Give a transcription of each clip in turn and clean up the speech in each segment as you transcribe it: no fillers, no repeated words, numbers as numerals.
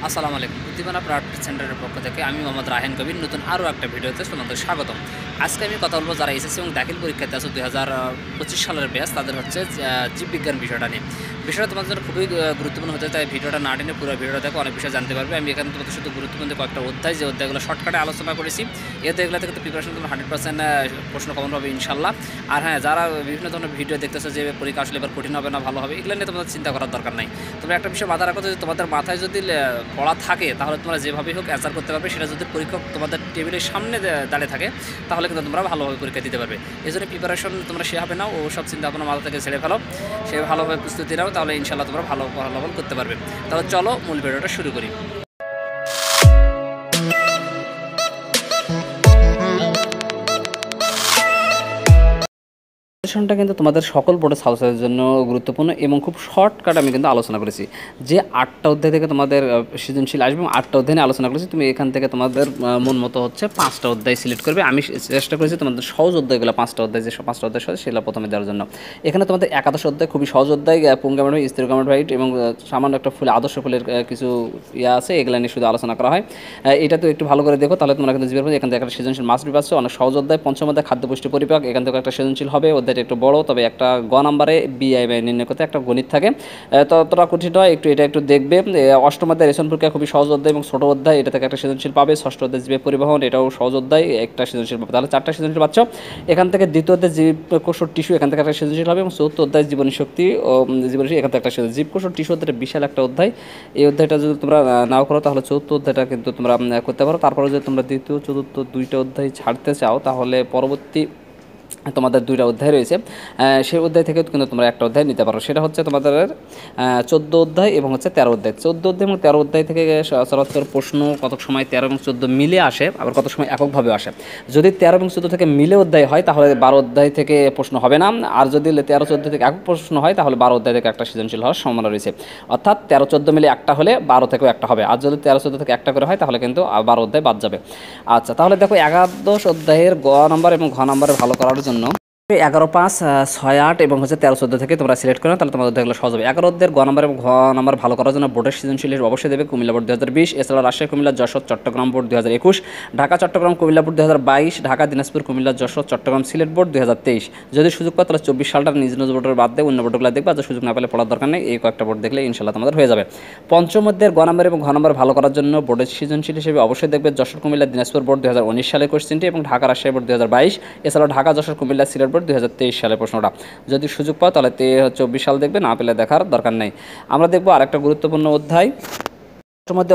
আসসালামু আলাইকুম। বুদ্ধিমানা প্রায়োরিটি সেন্টারের পক্ষ থেকে আমি মোহাম্মদ রাহেন কবির নতুন আরও একটা ভিডিওতে তোমাদের স্বাগতম। আজকে আমি কথা বলবো যারা এসএসসি এবং দাখিল পরীক্ষাতে আছে 2025 সালের ব্যাচ, তাদের হচ্ছে জীববিজ্ঞান বিষয়টা নিয়ে। বিষয়টা তোমাদের জন্য খুবই গুরুত্বপূর্ণ হতে, তাই ভিডিওটা না টেনে পুরো ভিডিওটা দেখো, অনেক বিষয় জানতে পারবে। আমি এখানে তোমাদের শুধু গুরুত্বপূর্ণ কয়েকটা অধ্যায়, যে অধ্যায়গুলো শর্টকাটে আলোচনা করেছি, এই অধ্যায়গুলো থেকে তো প্রিপারেশন তোমরা 100% প্রশ্ন কমন হবে ইনশাল্লাহ। আর হ্যাঁ, যারা বিভিন্ন ধরনের ভিডিও দেখতেছো যে পরীক্ষা আসলে এবার কঠিন হবে না ভালো হবে, এগুলো নিয়ে তোমাদের চিন্তা করার দরকার নাই। তবে একটা বিষয় মাথায় রাখো, যে তোমাদের মাথায় যদি পড়া থাকে তাহলে তোমরা যেভাবেই হোক অ্যান্সার করতে পারবে। সেটা যদি পরীক্ষক তোমাদের টেবিলের সামনে দাঁড়িয়ে থাকে তাহলে কিন্তু তোমরা ভালোভাবে পরীক্ষা দিতে পারবে। এই জন্য প্রিপারেশন তোমরা সেভাবে নাও, ও সব চিন্তা ভাবনা মাথা থেকে ছেড়ে ফেলো, সে ভালোভাবে প্রস্তুতি নাও, তাহলে ইনশাল্লাহ তোমরা ভালো ফলাফল করতে পারবে। তাহলে চলো মূল ভিডিওটা শুরু করি। সাজেশনটা কিন্তু তোমাদের সকল বোর্ডের ছাত্রছাত্রীদের জন্য গুরুত্বপূর্ণ এবং খুব শর্টকাট আমি কিন্তু আলোচনা করেছি। যে 8টা অধ্যায় থেকে তোমাদের সৃজনশীল আসবে এবং 8টা অধ্যায় নিয়ে আলোচনা করেছি। তুমি এখান থেকে তোমাদের মন মতো হচ্ছে 5টা অধ্যায় সিলেক্ট করবে। আমি চেষ্টা করেছি তোমাদের সহজ অধ্যায়গুলো 5টা অধ্যায়, যে 5টা অধ্যায় সহজ সেগুলো প্রথমে দেওয়ার জন্য। এখানে তোমাদের একাদশ অধ্যায় খুবই সহজ অধ্যায়, পুঙ্গামেট স্থিরগামেট ভাইট এবং সামান্য একটা ফুল আদর্শ ফুলের কিছু আছে, এগুলো নিয়ে শুধু আলোচনা করা হয়। এটা তো একটু ভালো করে দেখো, তাহলে তোমরা কিন্তু বুঝতে পারবে। এখান থেকে একটা সৃজনশীল মাছ পাচ্ছ, অনেক সহজ অধ্যায়। পঞ্চম অধ্যায় খাদ্য পুষ্টি পরিপাক, এখান থেকে একটা সৃজনশীল হবে, অধ্যায়টা একটু বড়, তবে একটা গ নাম্বারে বিআইবাই নির্ণয় করতে একটা গণিত থাকে, ততটা কঠিন হয়, এটা একটু দেখবে। অষ্টম অধ্যায় রেশন প্রক্রিয়া খুবই সহজ অধ্যায় এবং ছোট অধ্যায়, এটা থেকে একটা সৃজনশীল পাবে। ষষ্ঠ অধ্যায় জীবে পরিবহন, এটাও সহজ অধ্যায়, একটা সৃজনশীল পাবে। তাহলে 4টা সৃজনশীল পাচ্ছ। এখান থেকে দ্বিতীয় অধ্যায় জীবকোষের টিস্যু, এখান থেকে একটা সৃজনশীল হবে এবং চতুর্থ অধ্যায় জীবনী শক্তি ও জীবনী, এখান থেকে একটা জীবকোষের টিস্যু অধ্যায়টা বিশাল একটা অধ্যায়। এই অধ্যায়টা যদি তোমরা নাও করো তাহলে চতুর্থ অধ্যায়টা কিন্তু তোমরা করতে পারো। তারপরে যদি তোমরা দ্বিতীয় চতুর্থ 2টা অধ্যায় ছাড়তে চাও তাহলে পরবর্তী তোমাদের 2টা অধ্যায় রয়েছে, সেই অধ্যায় থেকে কিন্তু তোমরা একটা অধ্যায় নিতে পারো। সেটা হচ্ছে তোমাদের 14 অধ্যায় এবং হচ্ছে 13 অধ্যায়। 14 অধ্যায় এবং 13 অধ্যায় থেকে সচরাচর প্রশ্ন কত সময় 13 এবং 14 মিলে আসে, আবার কত সময় এককভাবে আসে। যদি 13 এবং 14 থেকে মিলে অধ্যায় হয় তাহলে 12 অধ্যায় থেকে প্রশ্ন হবে না, আর যদি 13 14 থেকে একক প্রশ্ন হয় তাহলে 12 অধ্যায় থেকে একটা সৃজনশীল হওয়ার সম্ভাবনা রয়েছে। অর্থাৎ 13 14 মিলে একটা হলে 12 থেকেও একটা হবে, আর যদি 13 14 থেকে একটা করে হয় তাহলে কিন্তু 12 অধ্যায় বাদ যাবে। আচ্ছা, তাহলে দেখো একাদশ অধ্যায়ের গ নাম্বার এবং ঘ নাম্বারে ভালো করার জন্য 11 5 6 8 এবং হচ্ছে 13 14 থেকে তোমরা সিলেক্ট করো, তাহলে তোমাদের অধ্যায়গুলো সহজ হবে। 11 অধ্যায়ের গ নাম্বার এবং ঘ নাম্বার ভালো করার জন্য বোর্ডের সৃজনশীল অবশ্যই দেবে কুমিল্লা বোর্ড 2020, এছাড়া Rajshahi Cumilla Jashore Chattogram board 2021, Dhaka Chattogram Cumilla board 2022, Dhaka Dinajpur Cumilla Jashore Chattogram Sylhet board 2023। যদি সুযোগ পাও তাহলে 24 সালটা নিজ নিজ বোর্ডের বাদ দিয়ে অন্য বোর্ডগুলো দেখবে, আর সুযোগ না পেলে পড়ার দরকার নেই, এই কয়েকটা বোর্ড দেখলে ইনশাল্লাহ তোমাদের হয়ে যাবে। পঞ্চম অধ্যায়ের গ নাম্বার এবং ঘ নাম্বার ভালো করার জন্য বোর্ডের সৃজনশীল হিসেবে অবশ্যই দেখবে যশোর কুমিল্লা দিনাজপুর বোর্ড 2019 সালের কোশ্চেনটি এবং ঢাকা রাজশাহী বোর্ড 2022, এছাড়াও ঢাকা যশোর কুমিল্লা সিলেট বোর্ড 2023 সালের প্রশ্নটা। যদি সুযোগ পাও তাহলে 24 সাল দেখবে, না পেলে দেখার দরকার নেই। আমরা দেখবো আরেকটা গুরুত্বপূর্ণ অধ্যায়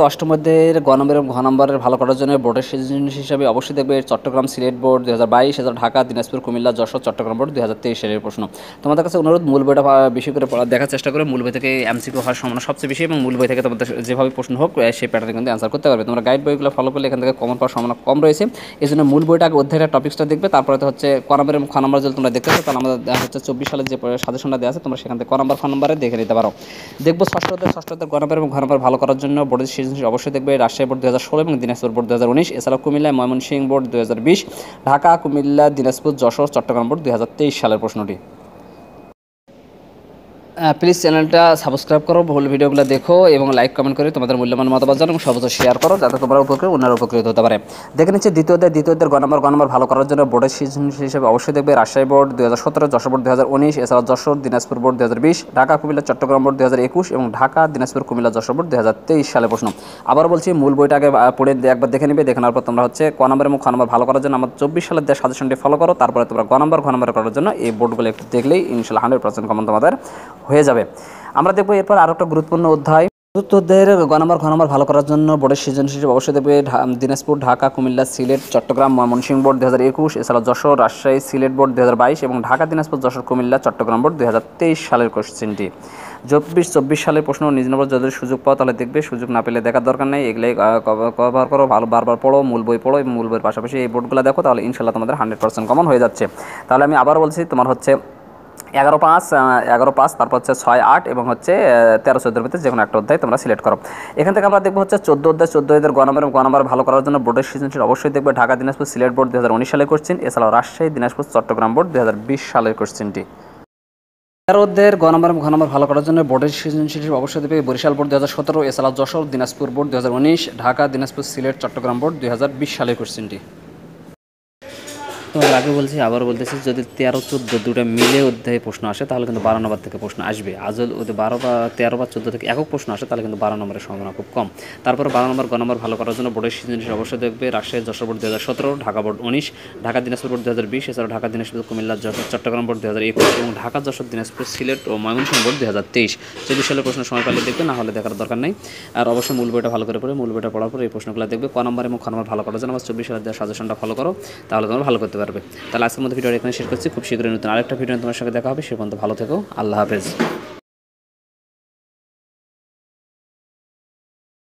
অষ্টম অধ্যায়ের গ নম্বর এবং ঘ নম্বরের ভালো করার জন্য বোর্ডের সৃজনশীল হিসাবে অবশ্যই দেখবে চট্টগ্রাম সিলেট বোর্ড 2022, এছাড়া ঢাকা দিনাজপুর কুমিল্লা যশোর চট্টগ্রাম বোর্ড 2023 সালের প্রশ্ন। তোমাদের কাছে অনুরোধ, মূল বইটা বেশি করে দেখার চেষ্টা করে। মূল বই থেকে এমসিকিউ হওয়ার সম্ভাবনা সবচেয়ে বেশি এবং মূল বই থেকে তোমাদের যেভাবে প্রশ্ন হোক সেই প্যাটার্নে কিন্তু অ্যান্সার করতে পারবে। তোমরা গাইড বইগুলো ফলো করলে এখান থেকে কমন পাওয়ার সম্ভাবনা কম রয়েছে। এই জন্য মূল বইটা আগে অধ্যায়টা টপিক্সটা দেখবে, তারপরে তো হচ্ছে ক নম্বর এবং খ নম্বর যদি তোমরা দেখতে পারো তাহলে আমাদের হচ্ছে 24 সালের যে সাজেশনটা দেওয়া আছে তোমরা সেখান থেকে ক নম্বর খ নম্বরে দেখে নিতে পারো। দেখবো ষষ্ঠ অধ্যায় গ নম্বর এবং ঘ নম্বর ভালো করার জন্য বোর্ডের সৃজনশীল অবশ্যই দেখবে রাজশাহী বোর্ড 2016 এবং দিনাজপুর বোর্ড 2019, এছাড়াও কুমিল্লা ময়মনসিংহ বোর্ড 2020, ঢাকা কুমিল্লা দিনাজপুর যশোর চট্টগ্রাম বোর্ড 2023 সালের প্রশ্নটি। প্লিজ চ্যানেলটা সাবস্ক্রাইব করো, ভুল ভিডিওগুলো দেখো এবং লাইক কমেন্ট করে তোমাদের মূল্যবান মতামত জানাও এবং সর্বোচ্চ শেয়ার করো, যাতে তোমরা উপকৃত অন্যরা উপকৃত হতে পারে। দেখে নিচ্ছে দ্বিতীয় অধ্যায়ের গ নম্বর ভালো করার জন্য বোর্ডের সৃজনশীল হিসেবে অবশ্যই দেখবে রাজশাহী বোর্ড 2017, যশোর বোর্ড 2019, এছাড়াও যশোর দিনাজপুর বোর্ড 2020, ঢাকা কুমিল্লা চট্টগ্রাম বোর্ড 2021 এবং ঢাকা দিনাজপুর কুমিল্লা যশোর বোর্ড 2023 সালের প্রশ্ন। আবার বলছি, মূল বইটা আগে পড়ে একবার দেখে নিবে, দেখে নেওয়ার পর তোমরা হচ্ছে ক নম্বর এবং খ নম্বর ভালো করার জন্য আমার 24 সালের দেওয়া সাজেশনটি ফলো করো, তারপরে তোমরা ঘ নম্বর করার জন্য এই বোর্ডগুলো একটু দেখলেই ইনশাল্লাহ 100% কমন তোমাদের হয়ে যাবে। আমরা দেখবো এরপর আরও একটা গুরুত্বপূর্ণ অধ্যায় চতুর্থ অধ্যায়ের গ নম্বর ভালো করার জন্য বোর্ডের সৃজনশীল অবশ্যই দেখবে দিনাজপুর ঢাকা কুমিল্লা সিলেট চট্টগ্রাম ময়মনসিংহ বোর্ড 2021, এছাড়া যশোর রাজশাহী সিলেট বোর্ড 2022 এবং ঢাকা দিনাজপুর যশোর কুমিল্লা চট্টগ্রাম বোর্ড 2023 সালের কোশ্চেনটি। 24 সালের প্রশ্ন নিজ নম্বর যদি সুযোগ পাও তাহলে দেখবে, সুযোগ না পেলে দেখার দরকার নেই। এগুলাই কভার করো, ভালো বারবার পড়ো, মূল বই পড়ো এবং মূল বইয়ের পাশাপাশি এই বোর্ডগুলো দেখো, তাহলে ইনশাল্লাহ তোমাদের 100% কমন হয়ে যাচ্ছে। তাহলে আমি আবার বলছি, তোমার হচ্ছে 11 5 তারপর হচ্ছে 6 8 এবং হচ্ছে 13 14 ভিতরে যে কোনো একটা অধ্যায় তোমরা সিলেক্ট করো। এখান থেকে আমরা দেখবো হচ্ছে 14 অধ্যায়ের গ নম্বর ভালো করার জন্য বোর্ডের সৃজনশীল অবশ্যই দেখবে ঢাকা দিনাজপুর সিলেট বোর্ড 2019 সালের কোশ্চেন, এছাড়াও রাজশাহী দিনাজপুর চট্টগ্রাম বোর্ড 2020 সালের কোশ্চেনটি। 13 অধ্যায়ের গ নম্বর এবং ঘ নম্বর ভালো করার জন্য বোর্ডের সৃজনশীল অবশ্যই দেবে বরিশাল বোর্ড 2017, এছাড়া যশোর, দিনাজপুর বোর্ড 2019, ঢাকা, দিনাজপুর, সিলেট, চট্টগ্রাম বোর্ড 2020 সালের কোশ্চেনটি। তোমাদের আগে বলছি, আবার বলতেছি, যদি 13, 14 দুটো মিলে অধ্যায়ে প্রশ্ন আসে তাহলে কিন্তু 12 নম্বর থেকে প্রশ্ন আসবে। আজল ওদের 12 বা 13 বা 14 থেকে একক প্রশ্ন আসে তাহলে কিন্তু 12 নম্বরের সম্ভাবনা খুব কম। তারপরে 12 নম্বর গ নম্বর ভালো করার জন্য বোর্ডের সৃজনশীল অবশ্যই দেখবে Rajshahi Jessore board 2017, Dhaka board 19, Dhaka Dinajpur board 2020, এছাড়া ঢাকা দিনাজপুর কুমিল্লা চট্টগ্রাম বোর্ড 2021 এবং ঢাকা যশোর দিনাজপুর সিলেট ও ময়মনসিংহ বোর্ড 2023। 24 সালের প্রশ্ন সময় পাইলে দেখবে, না হলে দেখার দরকার নেই। আর অবশ্যই মূল বইটা ভালো করে পড়ে মূল বইটা পড়ার পর এই প্রশ্নগুলো দেখবে। ক নম্বর এবং খ নম্বর ভালো করার জন্য আমার 24 সালের দেওয়া সাজেশনটা ফলো করো, তাহলে তোমরা ভালো করতে পারবে। তাহলে আজকের মধ্যে ভিডিওটা এখানে শেষ করছি। খুব শীঘ্রই নতুন আরেকটা ভিডিও তোমার সঙ্গে দেখা হবে। সে পর্যন্ত ভালো থেকো। আল্লাহ হাফেজ।